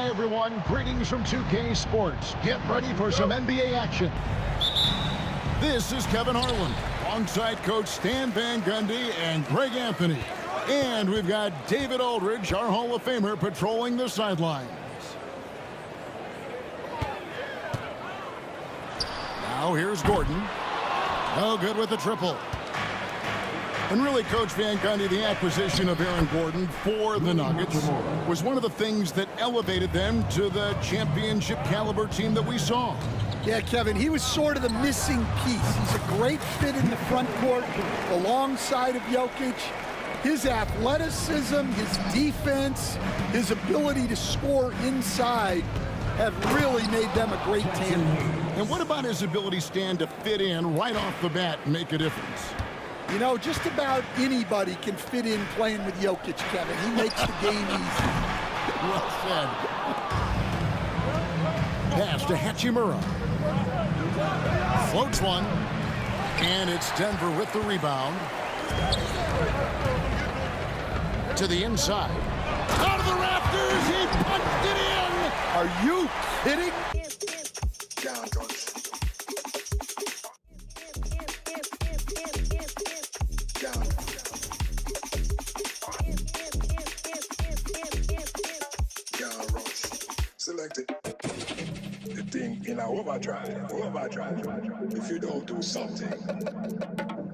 Hi, everyone. Greetings from 2K Sports. Get ready for some NBA action. This is Kevin Harlan, alongside Coach Stan Van Gundy and Greg Anthony. And we've got David Aldridge, our Hall of Famer, patrolling the sidelines. Now here's Gordon. No good with the triple. And really, Coach Van Gundy, the acquisition of Aaron Gordon for the Nuggets was one of the things that elevated them to the championship caliber team that we saw. Yeah, Kevin, he was sort of the missing piece. He's a great fit in the front court alongside of Jokic. His athleticism, his defense, his ability to score inside have really made them a great tandem. And what about his ability, Stan, to fit in right off the bat and make a difference? You know, just about anybody can fit in playing with Jokic, Kevin. He makes the game easy. Well said. Pass to Hachimura. Floats one. And it's Denver with the rebound. To the inside. Out of the rafters, he punched it in. Are you kidding? Selected. The thing in our overdrive. If you don't do something,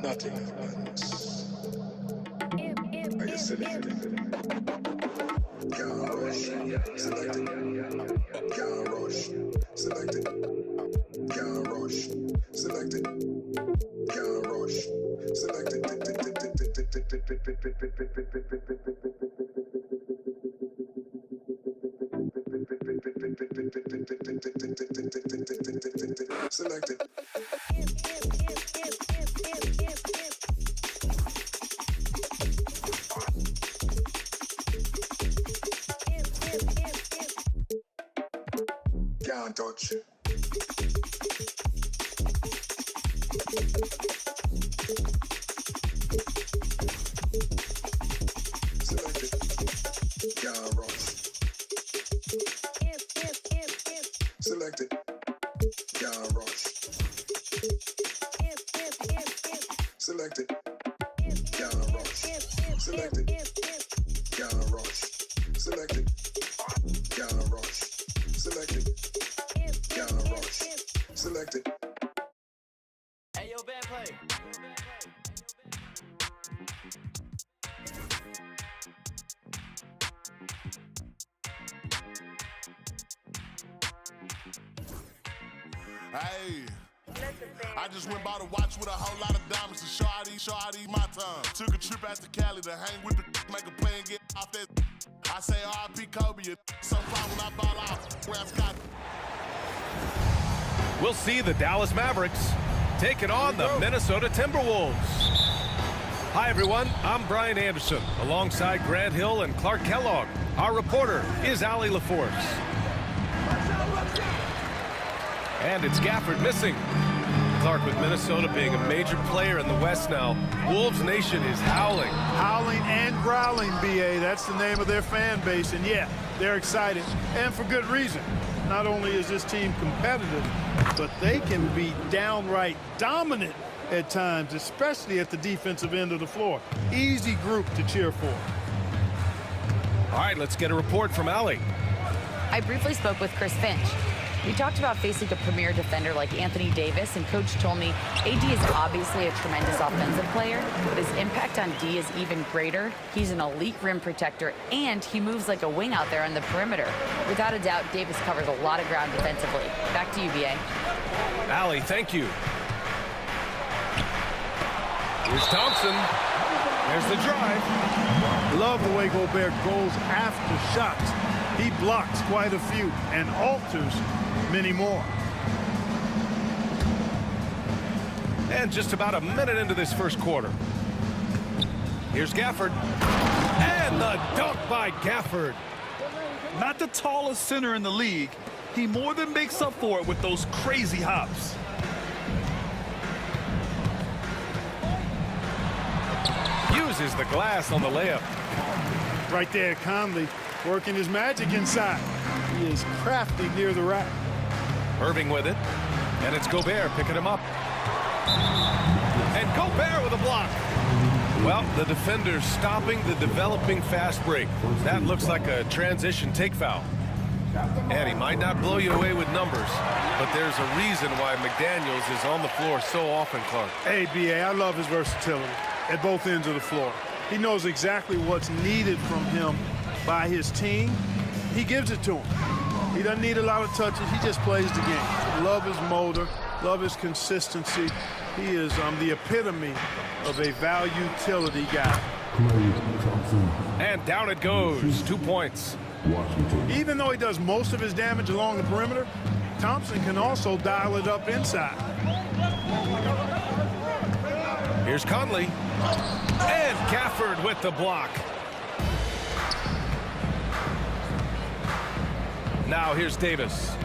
nothing happens. Are you selected? Can't rush. Selected. Can't rush. Selected. Can't rush. Selected. Can't rush. Selected. Selected. Can't touch. Selected. Can't rush. Selected. Can't rush. Selected. Can't rush. Selected. Can't rush. Selected. Can't rush. Selected. Can't rush. Selected. Hey, yo, bad play. Hey, I just went by to watch with a whole lot of diamonds and shawty my time. Took a trip out to Cali to hang with the make a play and get off that. I say R.I.P. Kobe, so far when I ball out, where I've got. We'll see the Dallas Mavericks taking on the Minnesota Timberwolves. Hi, everyone. I'm Brian Anderson, alongside Grant Hill and Clark Kellogg. Our reporter is Allie LaForce. And it's Gafford missing. Clark, with Minnesota being a major player in the West now, Wolves Nation is howling. Howling and growling, B.A. That's the name of their fan base. And, yeah, they're excited, and for good reason. Not only is this team competitive, but they can be downright dominant at times, especially at the defensive end of the floor. Easy group to cheer for. All right, let's get a report from Allie. I briefly spoke with Chris Finch. We talked about facing a premier defender like Anthony Davis, and Coach told me AD is obviously a tremendous offensive player, but his impact on D is even greater. He's an elite rim protector, and he moves like a wing out there on the perimeter. Without a doubt, Davis covers a lot of ground defensively. Back to you, B.A. Allie, thank you. Here's Thompson. There's the drive. Love the way Gobert goes after shots. He blocks quite a few and alters many more. And just about a minute into this first quarter. Here's Gafford. And the dunk by Gafford. Not the tallest center in the league, he more than makes up for it with those crazy hops. Uses the glass on the layup. Right there, Conley working his magic inside. He is crafty near the rack. Irving with it. And it's Gobert picking him up. And Gobert with a block. Well, the defender's stopping the developing fast break. That looks like a transition take foul. And he might not blow you away with numbers, but there's a reason why McDaniels is on the floor so often, Clark. Hey, B.A., I love his versatility at both ends of the floor. He knows exactly what's needed from him by his team. He gives it to him. He doesn't need a lot of touches. He just plays the game. Love his motor, love his consistency. He is the epitome of a value-utility guy. And down it goes. 2 points. Even though he does most of his damage along the perimeter, Thompson can also dial it up inside. Here's Conley. And Gafford with the block. Now here's Davis.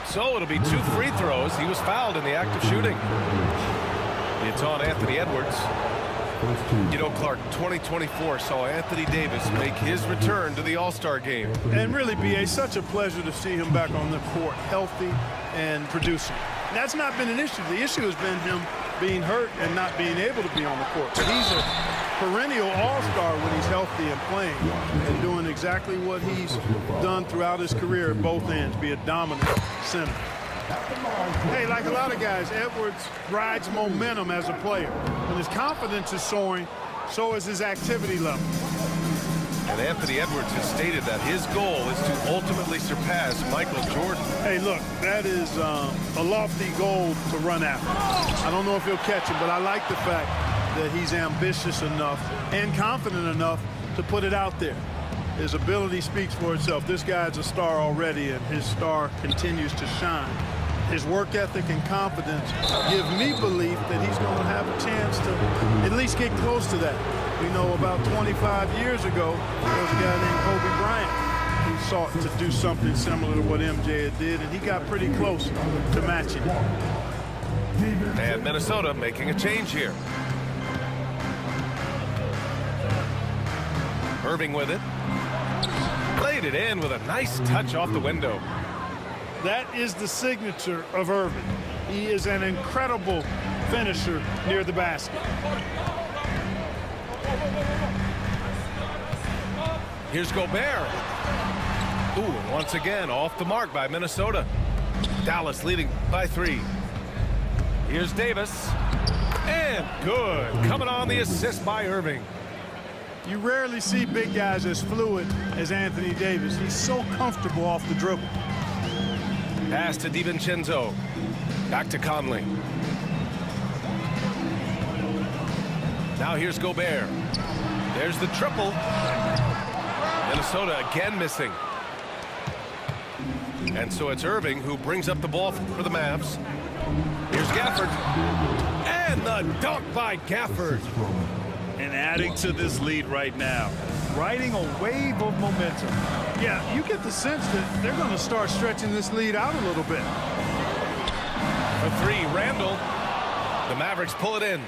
So it'll be 2 free throws. He was fouled in the act of shooting. It's on Anthony Edwards. You know, Clark, 2024 saw Anthony Davis make his return to the All-Star game. And really, B.A., such a pleasure to see him back on the court, healthy and producing. That's not been an issue. The issue has been him being hurt and not being able to be on the court. But he's a perennial all-star when he's healthy and playing and doing exactly what he's done throughout his career at both ends, be a dominant center. Hey, like a lot of guys, Edwards rides momentum as a player. When his confidence is soaring, so is his activity level. And Anthony Edwards has stated that his goal is to ultimately surpass Michael Jordan. Hey, look, that is a lofty goal to run after. I don't know if he'll catch it, but I like the fact that he's ambitious enough and confident enough to put it out there. His ability speaks for itself. This guy's a star already, and his star continues to shine. His work ethic and confidence give me belief that he's going to have a chance to at least get close to that. We know about 25 years ago, there was a guy named Kobe Bryant who sought to do something similar to what MJ did, and he got pretty close to matching it. And Minnesota making a change here. Irving with it. Played it in with a nice touch off the window. That is the signature of Irving. He is an incredible finisher near the basket. Here's Gobert. Ooh, and once again, off the mark by Minnesota. Dallas leading by 3. Here's Davis. And good. Coming on the assist by Irving. You rarely see big guys as fluid as Anthony Davis. He's so comfortable off the dribble. Pass to DiVincenzo. Back to Conley. Now here's Gobert. There's the triple. Minnesota again missing. And so it's Irving who brings up the ball for the Mavs. Here's Gafford. And the dunk by Gafford. And adding to this lead right now. Riding a wave of momentum. Yeah, you get the sense that they're going to start stretching this lead out a little bit. A 3, Randall. The Mavericks pull it in.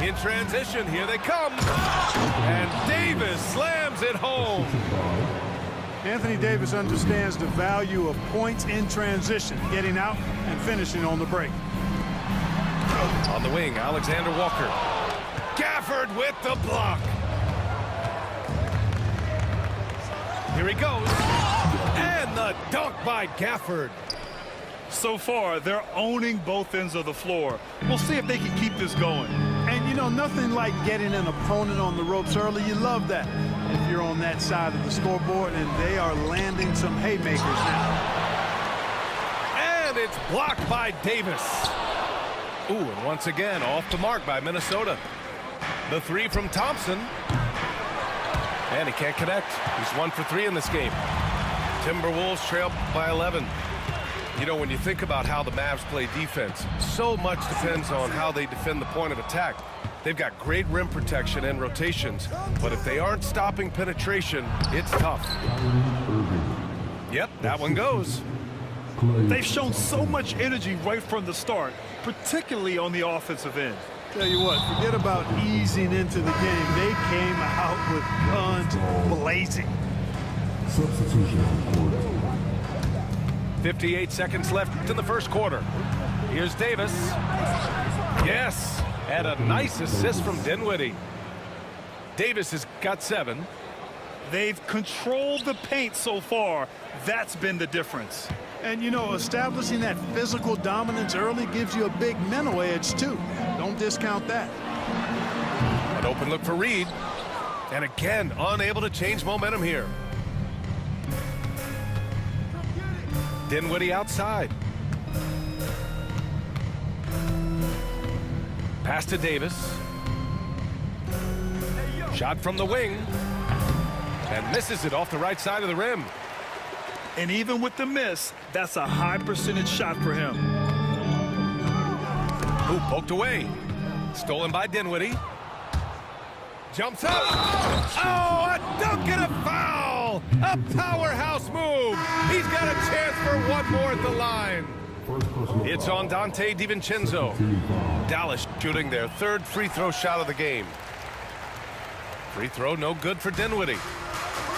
In transition, here they come. And Davis slams it home. Anthony Davis understands the value of points in transition, getting out and finishing on the break. On the wing, Alexander Walker. Gafford with the block. Here he goes. And the dunk by Gafford. So far, they're owning both ends of the floor. We'll see if they can keep this going. And, you know, nothing like getting an opponent on the ropes early. You love that if you're on that side of the scoreboard, and they are landing some haymakers now. And it's blocked by Davis. Ooh, and once again, off the mark by Minnesota. The 3 from Thompson. And he can't connect. He's 1 for 3 in this game. Timberwolves trail by 11. You know, when you think about how the Mavs play defense, so much depends on how they defend the point of attack. They've got great rim protection and rotations, but if they aren't stopping penetration, it's tough. Yep, that one goes. They've shown so much energy right from the start, particularly on the offensive end. Tell you what, forget about easing into the game. They came out with guns blazing. Substitution on court. 58 seconds left in the first quarter. Here's Davis. Yes, and a nice assist from Dinwiddie. Davis has got 7. They've controlled the paint so far. That's been the difference. And, you know, establishing that physical dominance early gives you a big mental edge, too. Don't discount that. An open look for Reed. And again, unable to change momentum here. Dinwiddie outside. Pass to Davis. Shot from the wing. And misses it off the right side of the rim. And even with the miss, that's a high percentage shot for him. Ooh, poked away. Stolen by Dinwiddie. Jumps up. Oh, a dunk and a foul. A powerhouse move. He's got a chance for one more at the line. It's on Dante DiVincenzo. Dallas shooting their 3rd free throw shot of the game. Free throw no good for Dinwiddie.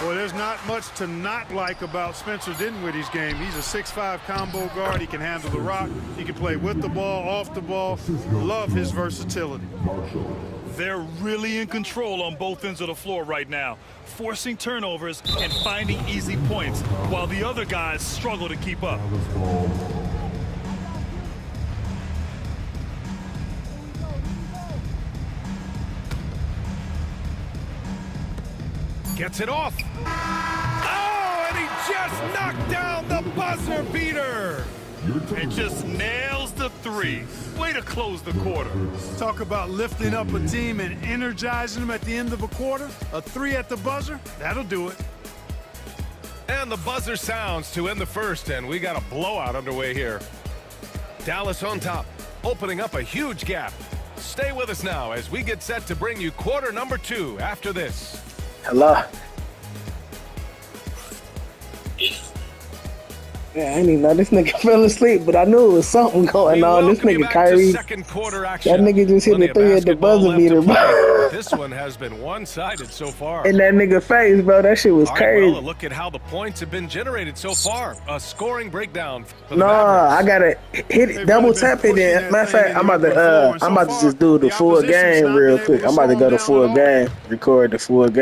Well, there's not much to not like about Spencer Dinwiddie's game. He's a 6'5" combo guard. He can handle the rock. He can play with the ball, off the ball. Love his versatility. They're really in control on both ends of the floor right now, forcing turnovers and finding easy points, while the other guys struggle to keep up. Gets it off. Oh, and he just knocked down the buzzer beater. And just nails the 3. Way to close the quarter. Talk about lifting up a team and energizing them at the end of a quarter. A 3 at the buzzer, that'll do it. And the buzzer sounds to end the first, and we got a blowout underway here. Dallas on top, opening up a huge gap. Stay with us now as we get set to bring you quarter number 2 after this. Hello. Yeah, I didn't even know this nigga fell asleep, but I knew it was something going on. This nigga Kyrie, that nigga just hit the 3 at the buzzer beater, bro. This one has been one-sided so far. In that nigga face, bro, that shit was crazy. Well, look at how the points have been generated so far. A scoring breakdown. No, I gotta hit it, double tap it in. Matter of fact, I'm about to just do the full game real quick. I'm about to go to full game, record the full game.